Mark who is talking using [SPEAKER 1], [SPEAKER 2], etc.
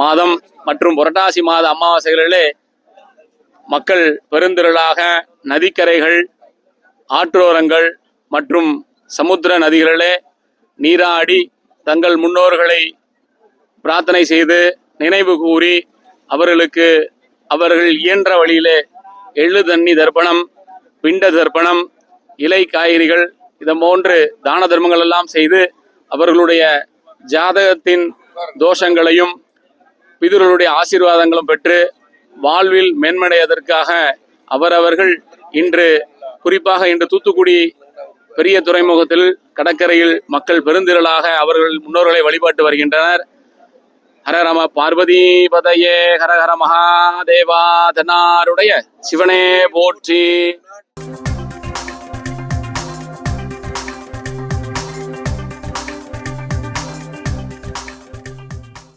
[SPEAKER 1] மாதம் மற்றும் புரட்டாசி மாத அமாவாசைகளிலே மக்கள் பெருந்திரளாக நதிக்கரைகள், ஆற்றோரங்கள் மற்றும் சமுத்திர நதிகளிலே நீராடி தங்கள் முன்னோர்களை பிரார்த்தனை செய்து நினைவு கூறி அவர்களுக்கு அவர்கள் இயன்ற வழியிலே எள்ளு தண்ணி தர்ப்பணம், பிண்ட தர்ப்பணம், இலை காய்கறிகள் இதை போன்று தான தர்மங்கள் எல்லாம் செய்து அவர்களுடைய ஜாதகத்தின் தோஷங்களையும் பிதர்களுடைய ஆசீர்வாதங்களும் பெற்று வாழ்வில் மேன்மடைவதற்காக அவரவர்கள் குறிப்பாக இன்று தூத்துக்குடி பெரிய துறைமுகத்தில் கடற்கரையில் மக்கள் பெருந்திரளாக அவர்கள் முன்னோர்களை வழிபாட்டு வருகின்றனர். ஹரஹர பார்வதி பதையே, ஹரஹர மகாதேவா, தென்னாருடைய சிவனே போற்றி.